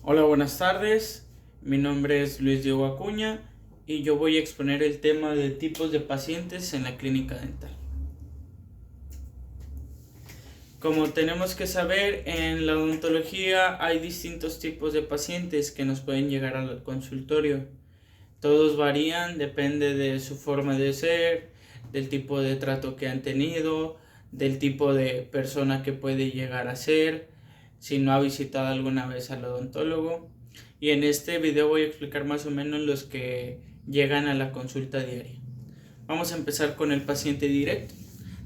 Hola, buenas tardes. Mi nombre es Luis Diego Acuña y yo voy a exponer el tema de tipos de pacientes en la clínica dental. Como tenemos que saber, en la odontología hay distintos tipos de pacientes que nos pueden llegar al consultorio. Todos varían, depende de su forma de ser, del tipo de trato que han tenido, del tipo de persona que puede llegar a ser, si no ha visitado alguna vez al odontólogo. Y en este video voy a explicar más o menos los que llegan a la consulta diaria. Vamos a empezar con el paciente directo.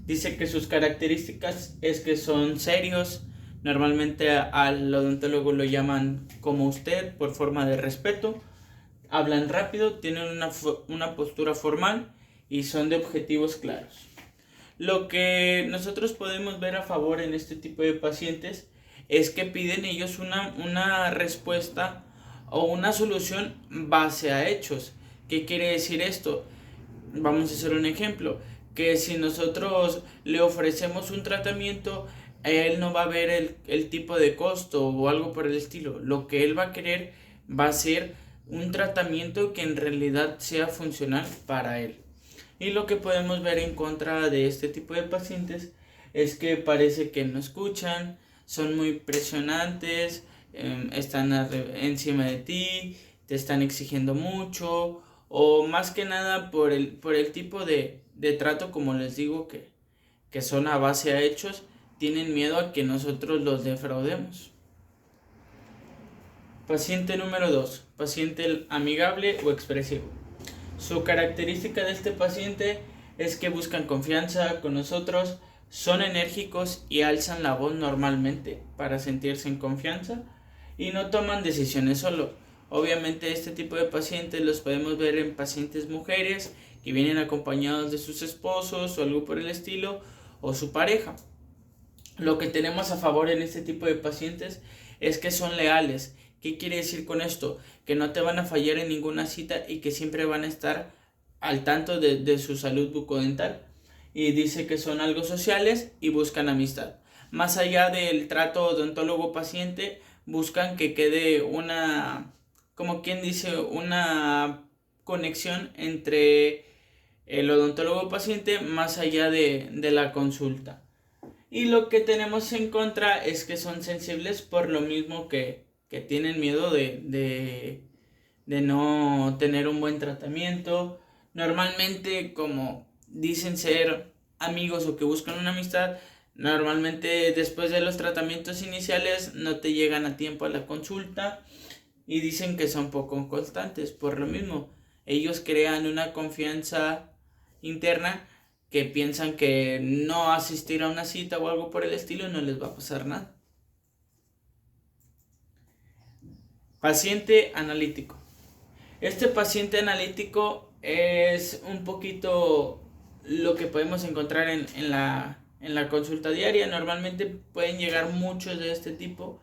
Dice que sus características es que son serios. Normalmente al odontólogo lo llaman como usted por forma de respeto. Hablan rápido, tienen una postura formal y son de objetivos claros. Lo que nosotros podemos ver a favor en este tipo de pacientes es que piden ellos una respuesta o una solución base a hechos. ¿Qué quiere decir esto? Vamos a hacer un ejemplo, que si nosotros le ofrecemos un tratamiento, él no va a ver el tipo de costo o algo por el estilo. Lo que él va a querer va a ser un tratamiento que en realidad sea funcional para él. Y lo que podemos ver en contra de este tipo de pacientes es que parece que no escuchan, son muy presionantes, están encima de ti, te están exigiendo mucho, o más que nada por el tipo de trato, como les digo, que son a base a hechos, tienen miedo a que nosotros los defraudemos. Paciente número 2, paciente amigable o expresivo. Su característica de este paciente es que buscan confianza con nosotros, son enérgicos y alzan la voz normalmente para sentirse en confianza y no toman decisiones solo. Obviamente este tipo de pacientes los podemos ver en pacientes mujeres que vienen acompañados de sus esposos o algo por el estilo o su pareja. Lo que tenemos a favor en este tipo de pacientes es que son leales. ¿Qué quiere decir con esto? Que no te van a fallar en ninguna cita y que siempre van a estar al tanto de su salud bucodental. Y dice que son algo sociales y buscan amistad. Más allá del trato odontólogo-paciente, buscan que quede como quien dice, una conexión entre el odontólogo-paciente más allá de la consulta. Y lo que tenemos en contra es que son sensibles por lo mismo que tienen miedo de no tener un buen tratamiento. Normalmente, como dicen ser amigos o que buscan una amistad, normalmente después de los tratamientos iniciales no te llegan a tiempo a la consulta y dicen que son poco constantes. Por lo mismo, ellos crean una confianza interna que piensan que no asistir a una cita o algo por el estilo no les va a pasar nada. Paciente analítico. Este paciente analítico es un poquito lo que podemos encontrar en la consulta diaria. Normalmente pueden llegar muchos de este tipo.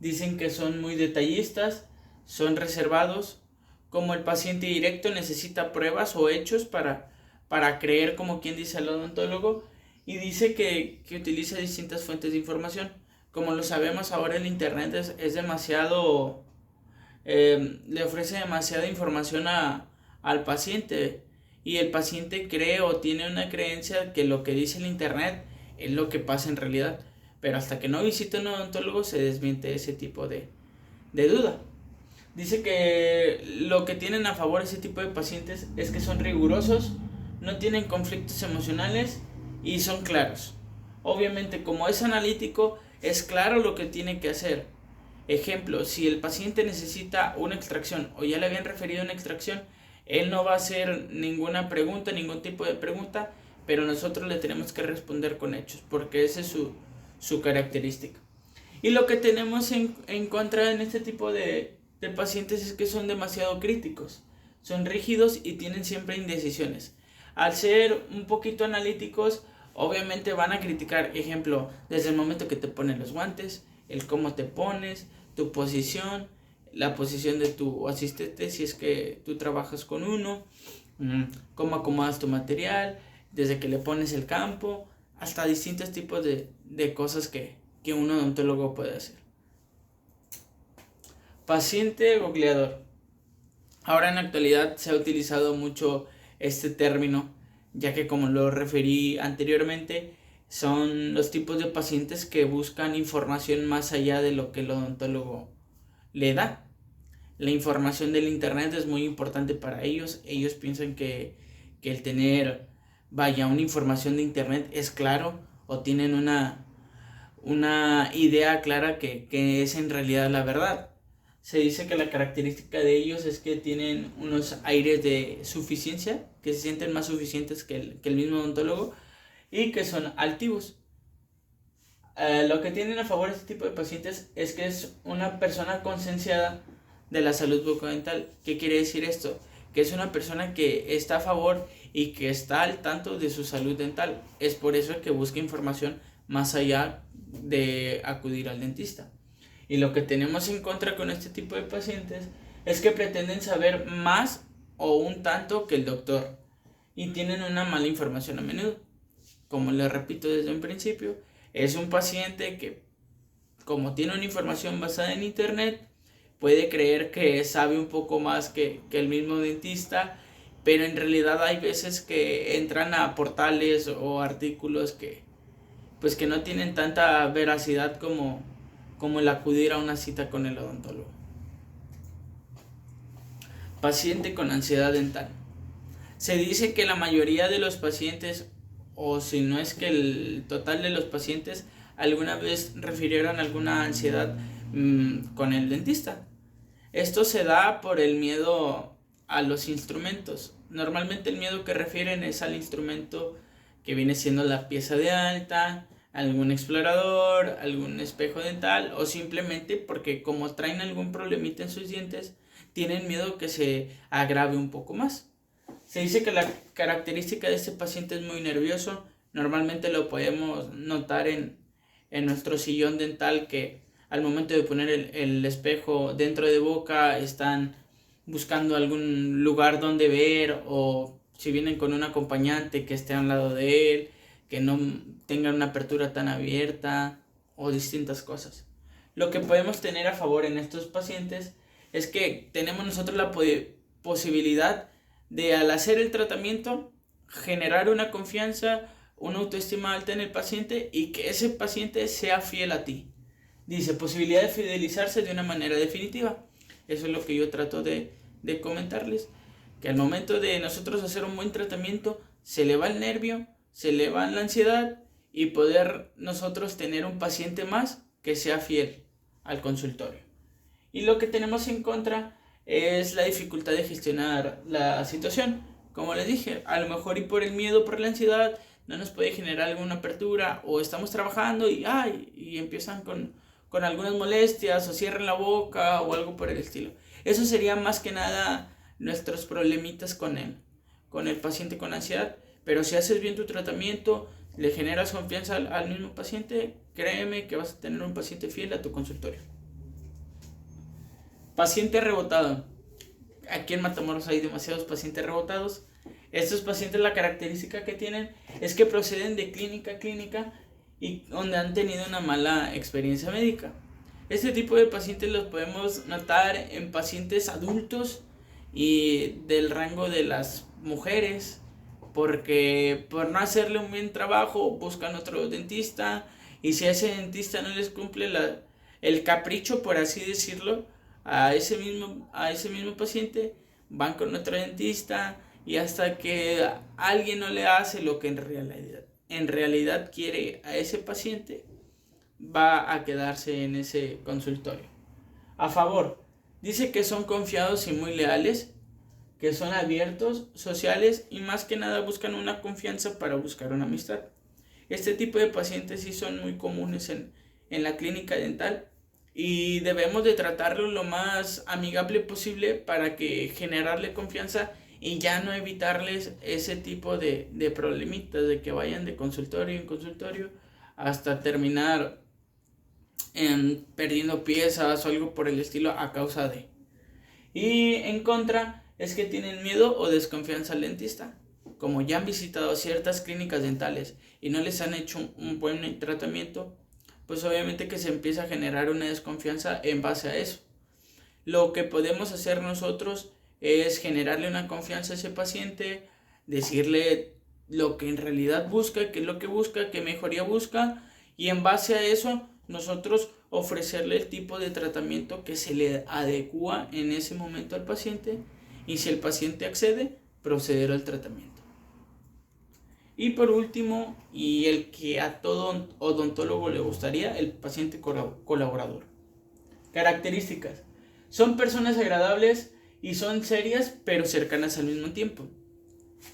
Dicen que son muy detallistas, son reservados. Como el paciente directo necesita pruebas o hechos para creer, como quien dice el odontólogo, y dice que utiliza distintas fuentes de información. Como lo sabemos ahora, el internet es demasiado, le ofrece demasiada información al paciente y el paciente cree o tiene una creencia que lo que dice el internet es lo que pasa en realidad, pero hasta que no visita un odontólogo se desmiente ese tipo de duda. Dice que lo que tienen a favor ese tipo de pacientes es que son rigurosos, no tienen conflictos emocionales y son claros. Obviamente, como es analítico, es claro lo que tiene que hacer. Ejemplo, si el paciente necesita una extracción o ya le habían referido una extracción, él no va a hacer ninguna pregunta, ningún tipo de pregunta, pero nosotros le tenemos que responder con hechos, porque esa es su característica. Y lo que tenemos en contra en este tipo de pacientes es que son demasiado críticos, son rígidos y tienen siempre indecisiones. Al ser un poquito analíticos, obviamente van a criticar, ejemplo, desde el momento que te ponen los guantes, el cómo te pones, tu posición, la posición de tu asistente si es que tú trabajas con uno, cómo acomodas tu material, desde que le pones el campo, hasta distintos tipos de cosas que un odontólogo puede hacer. Paciente googleador. Ahora en la actualidad se ha utilizado mucho este término, ya que como lo referí anteriormente, son los tipos de pacientes que buscan información más allá de lo que el odontólogo le da. La información del internet es muy importante para ellos. Ellos piensan que el tener, vaya, una información de internet es claro, o tienen una idea clara que es en realidad la verdad. Se dice que la característica de ellos es que tienen unos aires de suficiencia, que se sienten más suficientes que el mismo odontólogo y que son altivos. Lo que tienen a favor este tipo de pacientes es que es una persona concienciada de la salud bucodental. ¿Qué quiere decir esto? Que es una persona que está a favor y que está al tanto de su salud dental. Es por eso que busca información más allá de acudir al dentista. Y lo que tenemos en contra con este tipo de pacientes es que pretenden saber más o un tanto que el doctor y tienen una mala información a menudo. Como les repito desde un principio, es un paciente que, como tiene una información basada en internet, puede creer que sabe un poco más que el mismo dentista, pero en realidad hay veces que entran a portales o artículos que no tienen tanta veracidad como el acudir a una cita con el odontólogo. Paciente con ansiedad dental. Se dice que la mayoría de los pacientes, o si no es que el total de los pacientes, alguna vez refirieron alguna ansiedad con el dentista. Esto se da por el miedo a los instrumentos. Normalmente el miedo que refieren es al instrumento que viene siendo la pieza de alta, algún explorador, algún espejo dental, o simplemente porque como traen algún problemita en sus dientes, tienen miedo que se agrave un poco más. Se dice que la característica de este paciente es muy nervioso. Normalmente lo podemos notar en nuestro sillón dental, que al momento de poner el espejo dentro de boca están buscando algún lugar donde ver, o si vienen con un acompañante que esté al lado de él, que no tengan una apertura tan abierta o distintas cosas. Lo que podemos tener a favor en estos pacientes es que tenemos nosotros la posibilidad de, al hacer el tratamiento, generar una confianza, una autoestima alta en el paciente y que ese paciente sea fiel a ti. Dice, posibilidad de fidelizarse de una manera definitiva. Eso es lo que yo trato de comentarles, que al momento de nosotros hacer un buen tratamiento, se le va el nervio, se le va la ansiedad y poder nosotros tener un paciente más que sea fiel al consultorio. Y lo que tenemos en contra es la dificultad de gestionar la situación. Como les dije, a lo mejor y por el miedo, por la ansiedad, no nos puede generar alguna apertura, o estamos trabajando y empiezan con algunas molestias, o cierran la boca o algo por el estilo. Eso sería más que nada nuestros problemitas con el paciente con ansiedad. Pero si haces bien tu tratamiento, le generas confianza al mismo paciente, créeme que vas a tener un paciente fiel a tu consultorio. Paciente rebotado. Aquí en Matamoros hay demasiados pacientes rebotados. Estos pacientes, la característica que tienen es que proceden de clínica a clínica y donde han tenido una mala experiencia médica. Este tipo de pacientes los podemos notar en pacientes adultos y del rango de las mujeres, porque por no hacerle un buen trabajo buscan otro dentista, y si a ese dentista no les cumple el capricho, por así decirlo, a ese mismo paciente, van con otro dentista, y hasta que alguien no le hace lo que en realidad quiere a ese paciente, va a quedarse en ese consultorio. A favor, dice que son confiados y muy leales, que son abiertos, sociales y más que nada buscan una confianza para buscar una amistad. Este tipo de pacientes sí son muy comunes en la clínica dental y debemos de tratarlo lo más amigable posible para que generarle confianza y ya no evitarles ese tipo de problemitas de que vayan de consultorio en consultorio hasta terminar perdiendo piezas o algo por el estilo a causa de. Y en contra es que tienen miedo o desconfianza al dentista. Como ya han visitado ciertas clínicas dentales y no les han hecho un buen tratamiento, pues obviamente que se empieza a generar una desconfianza en base a eso. Lo que podemos hacer nosotros es generarle una confianza a ese paciente, decirle lo que en realidad busca, qué es lo que busca, qué mejoría busca, y en base a eso nosotros ofrecerle el tipo de tratamiento que se le adecua en ese momento al paciente, y si el paciente accede, proceder al tratamiento. Y por último, y el que a todo odontólogo le gustaría, el paciente colaborador. Características: son personas agradables y son serias pero cercanas al mismo tiempo.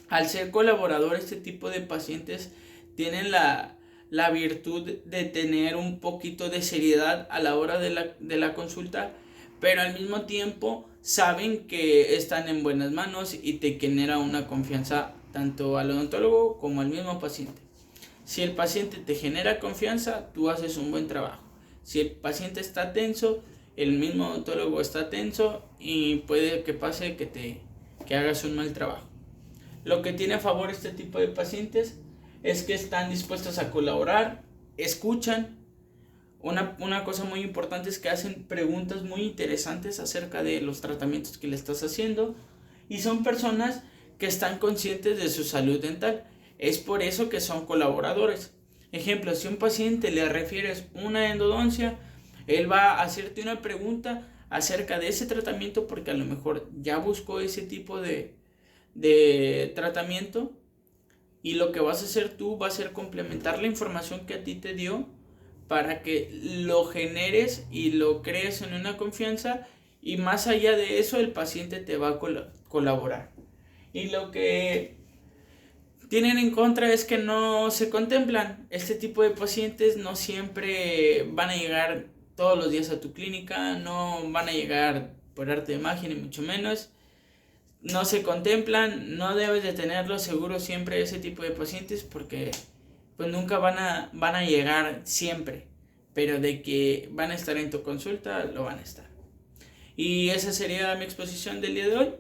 Al ser colaborador, este tipo de pacientes tienen la virtud de tener un poquito de seriedad a la hora de la consulta, pero al mismo tiempo saben que están en buenas manos y te genera una confianza tanto al odontólogo como al mismo paciente. Si el paciente te genera confianza, tú haces un buen trabajo. Si el paciente está tenso, el mismo odontólogo está tenso y puede que pase que hagas un mal trabajo. Lo que tiene a favor este tipo de pacientes es que están dispuestos a colaborar, escuchan. Una cosa muy importante es que hacen preguntas muy interesantes acerca de los tratamientos que le estás haciendo, y son personas que están conscientes de su salud dental. Es por eso que son colaboradores. Ejemplo, si a un paciente le refieres una endodoncia, él va a hacerte una pregunta acerca de ese tratamiento porque a lo mejor ya buscó ese tipo de tratamiento, y lo que vas a hacer tú va a ser complementar la información que a ti te dio para que lo generes y lo crees en una confianza, y más allá de eso el paciente te va a colaborar. Y lo que tienen en contra es que no se contemplan. Este tipo de pacientes no siempre van a llegar todos los días a tu clínica, no van a llegar por arte de magia ni mucho menos. No se contemplan, no debes de tenerlo seguro siempre ese tipo de pacientes porque pues nunca van a llegar siempre, pero de que van a estar en tu consulta, lo van a estar. Y esa sería mi exposición del día de hoy.